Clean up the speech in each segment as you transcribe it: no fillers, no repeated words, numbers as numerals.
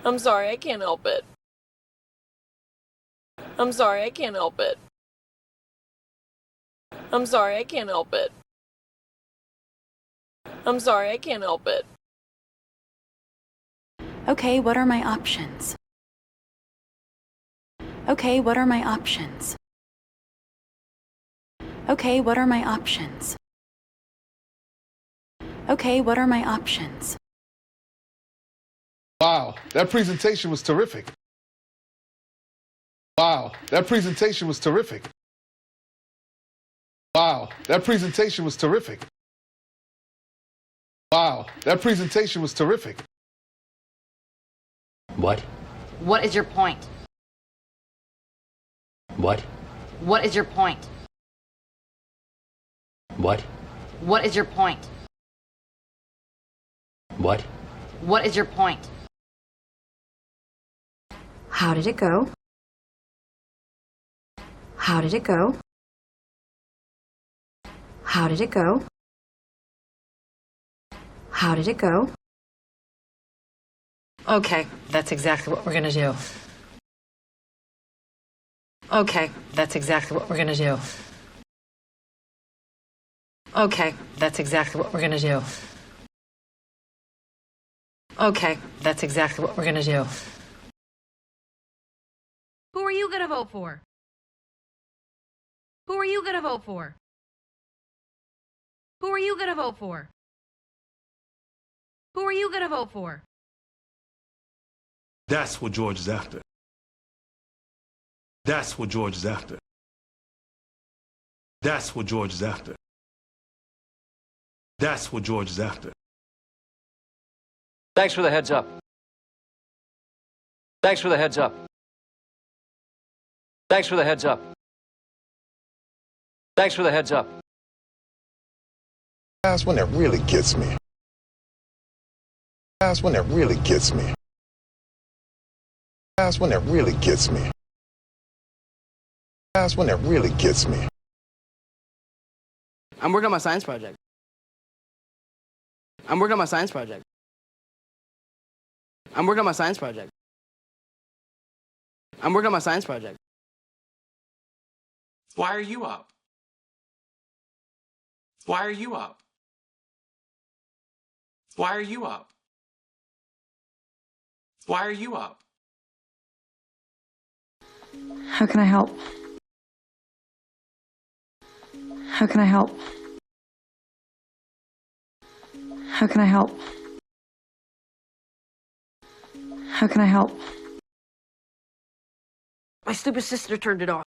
I'm sorry, I can't help it. I'm sorry, I can't help it. I'm sorry, I can't help it. I'm sorry, I can't help it. Okay, what are my options? Okay, what are my options? Okay, what are my options? Okay, what are my options? Wow, that presentation was terrific. Wow, that presentation was terrific. Wow, that presentation was terrific. Wow, that presentation was terrific. What? What is your point? What? What is your point? What? What is your point? What? What is your point? How did it go? How did it go? How did it go? How did it go? Okay, that's exactly what we're gonna do. Okay, that's exactly what we're gonna do. Okay, that's exactly what we're gonna do. Okay, that's exactly what we're gonna do. Who are you gonna vote for? Who are you gonna vote for? Who are you gonna vote for? Who are you gonna vote for? That's what George is after. That's what George is after. That's what George is after. That's what George is after. Thanks for the heads up. Thanks for the heads up. Thanks for the heads up. Thanks for the heads up. That's when it really gets me. That's when it really gets me. That's when it really gets me. That's when it really gets me. I'm working on my science project. I'm working on my science project. I'm working on my science project. I'm working on my science project. Why are you up? Why are you up? Why are you up? Why are you up? How can I help? How can I help? How can I help? How can I help? My stupid sister turned it off.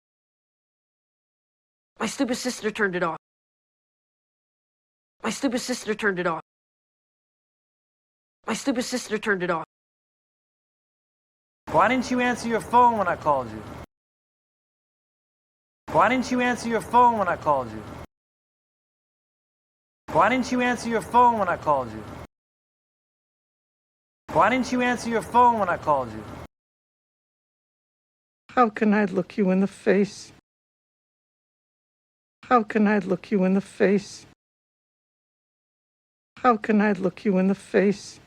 My stupid sister turned it off. My stupid sister turned it off. My stupid sister turned it off. Why didn't you answer your phone when I called you? Why didn't you answer your phone when I called you? Why didn't you answer your phone when I called you? Why didn't you answer your phone when I called you? How can I look you in the face? How can I look you in the face? How can I look you in the face?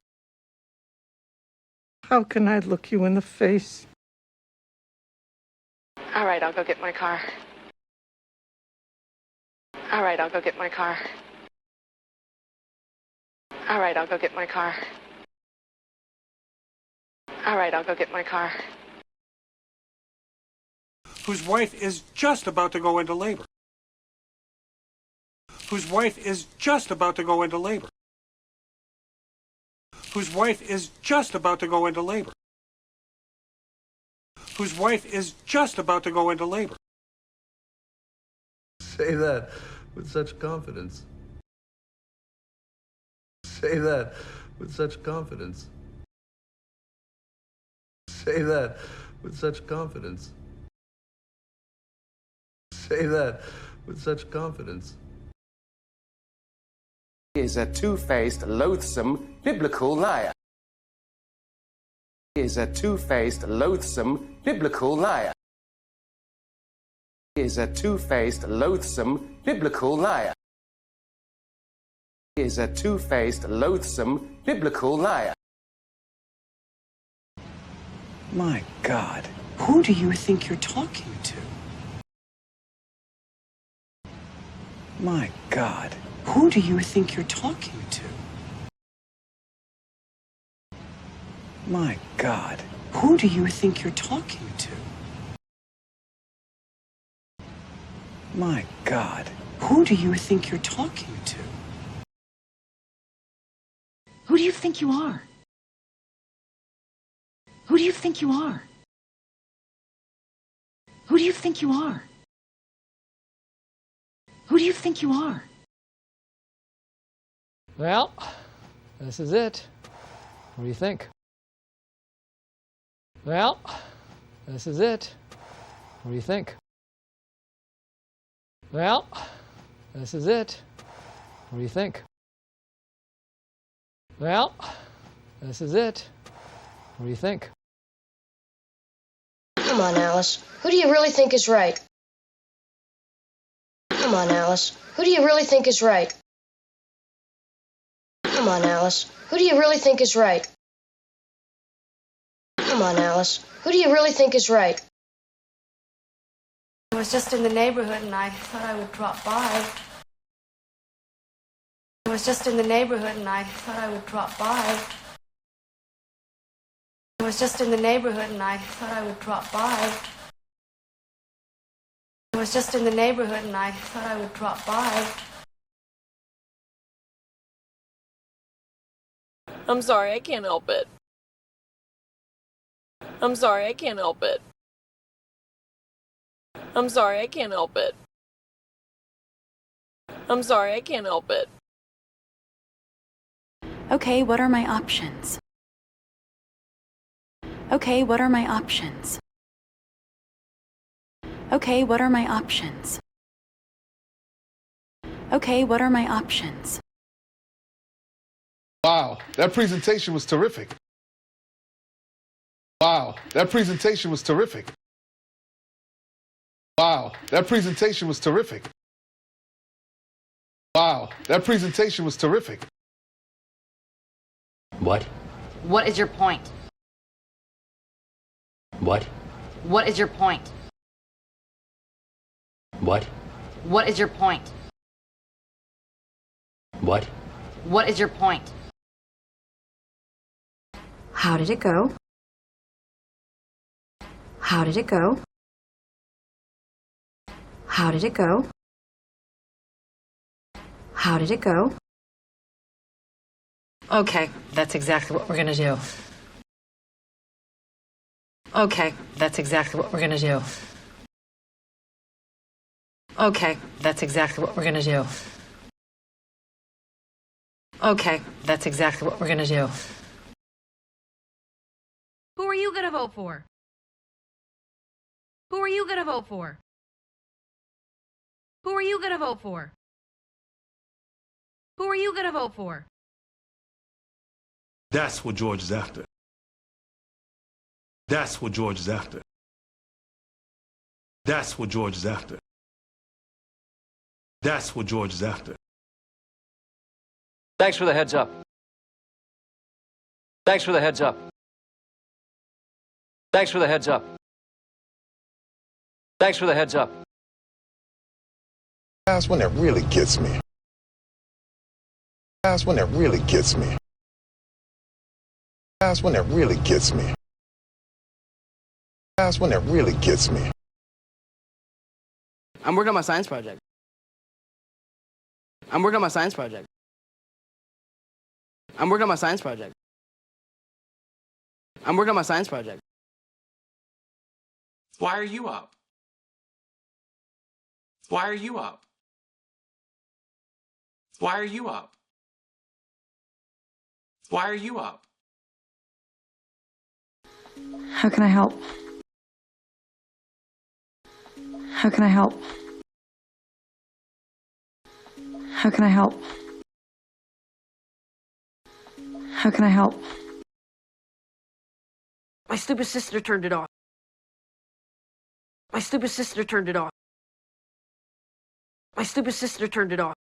How can I look you in the face? All right, I'll go get my car. All right, I'll go get my car. All right, I'll go get my car. All right, I'll go get my car. Whose wife is just about to go into labor. Whose wife is just about to go into labor. Whose wife is just about to go into labor. Whose wife is just about to go into labor. Say that with such confidence. Say that with such confidence. Say that with such confidence. Say that with such confidence. He is a two-faced, loathsome, biblical liar. He is a two-faced, loathsome, biblical liar. He is a two-faced, loathsome, biblical liar. He is a two-faced, loathsome, biblical liar. My God. Who do you think you're talking to? My God. Who do you think you're talking to? My God. Who do you think you're talking to? My God. Who do you think you're talking to? Who do you think you are? Who do you think you are? Who do you think you are? Who do you think you are? Well, this is it. What do you think? Well, this is it. What do you think? Well, this is it. What do you think? Well, this is it. What do you think? Come on, Alice. Who do you really think is right? Come on, Alice. Who do you really think is right? Come on, Alice. Who do you really think is right? Come on, Alice. Who do you really think is right? I was just in the neighborhood and I thought I would drop by. I was just in the neighborhood and I thought I would drop by. I was just in the neighborhood and I thought I would drop by. I was just in the neighborhood and I thought I would drop by. I'm sorry, I can't help it. I'm sorry, I can't help it. I'm sorry, I can't help it. I'm sorry, I can't help it. Okay, what are my options? Okay, what are my options? Okay, what are my options? Okay, what are my options? Wow, that presentation was terrific. Wow, that presentation was terrific. Wow, that presentation was terrific. Wow, that presentation was terrific. What? What is your point? What? What is your point? What? What is your point? What? What is your point? How did it go? How did it go? How did it go? How did it go? Okay, that's exactly what we're going to do. Okay, that's exactly what we're going to do. Okay, that's exactly what we're going to do. Okay, that's exactly what we're going to do. Who are you going to vote for? Who are you going to vote for? Who are you going to vote for? Who are you going to vote for? That's what George is after. That's what George is after. That's what George is after. That's what George is after. Thanks for the heads up. Thanks for the heads up. Thanks for the heads up. Thanks for the heads up. That's when it really gets me. That's when it really gets me. That's when it really gets me. That's when it really gets me. I'm working on my science project. I'm working on my science project. I'm working on my science project. I'm working on my science project. Why are you up? Why are you up? Why are you up? Why are you up? How can I help? How can I help? How can I help? How can I help? My stupid sister turned it off. My stupid sister turned it off. My stupid sister turned it off.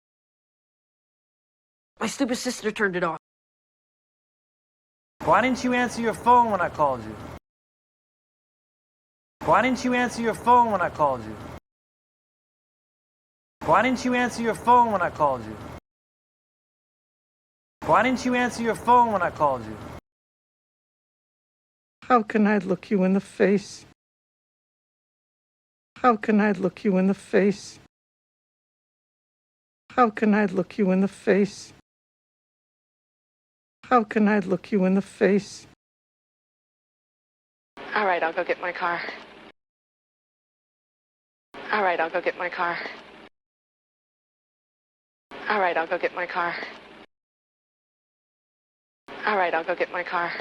My stupid sister turned it off. Why didn't you answer your phone when I called you? Why didn't you answer your phone when I called you? Why didn't you answer your phone when I called you? Why didn't you answer your phone when I called you? How can I look you in the face? How can I look you in the face? How can I look you in the face? How can I look you in the face? All right, I'll go get my car. All right, I'll go get my car. All right, I'll go get my car. All right, I'll go get my car.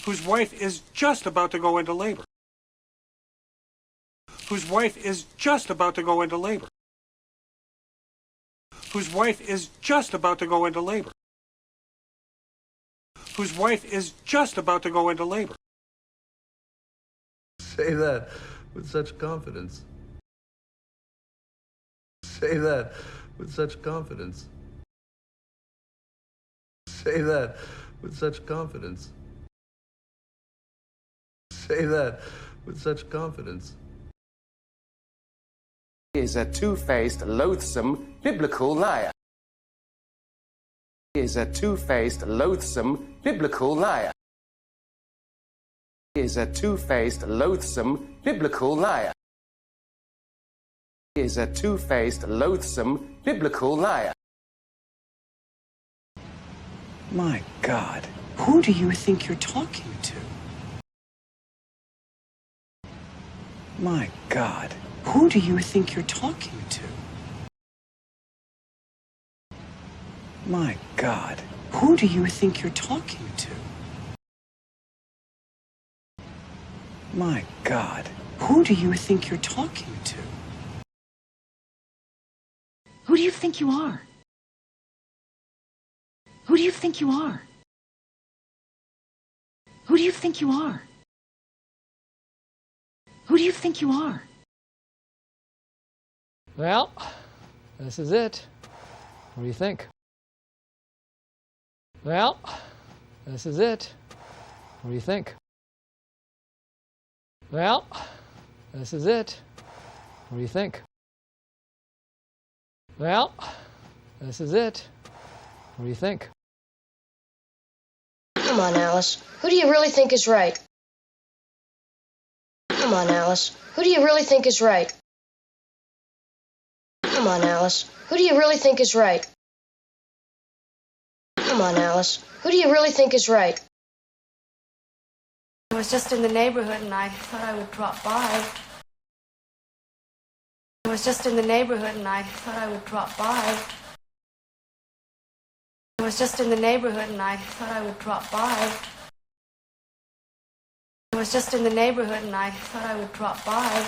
Whose wife is just about to go into labor. Whose wife is just about to go into labor. Whose wife is just about to go into labor. Whose wife is just about to go into labor. Say that with such confidence. Say that with such confidence. Say that with such confidence. Say that with such confidence. He is a two-faced, loathsome, biblical liar. He is a two-faced, loathsome, biblical liar. He is a two-faced, loathsome, biblical liar. He is a two-faced, loathsome, biblical liar. My God, who do you think you're talking to? My God, who do you think you're talking to? My God, who do you think you're talking to? My God, who do you think you're talking to? Who do you think you are? Who do you think you are? Who do you think you are? Who do you think you are? Well, this is it. What do you think? Well, this is it. What do you think? Well, this is it. What do you think? Well, this is it. What do you think? Come on, Alice. Who do you really think is right? Come on, Alice. Who do you really think is right? Come on, Alice. Who do you really think is right? Come on, Alice. Who do you really think is right? I was just in the neighborhood and I thought I would drop by. I was just in the neighborhood and I thought I would drop by. I was just in the neighborhood and I thought I would drop by. I was just in the neighborhood and I thought I would drop by.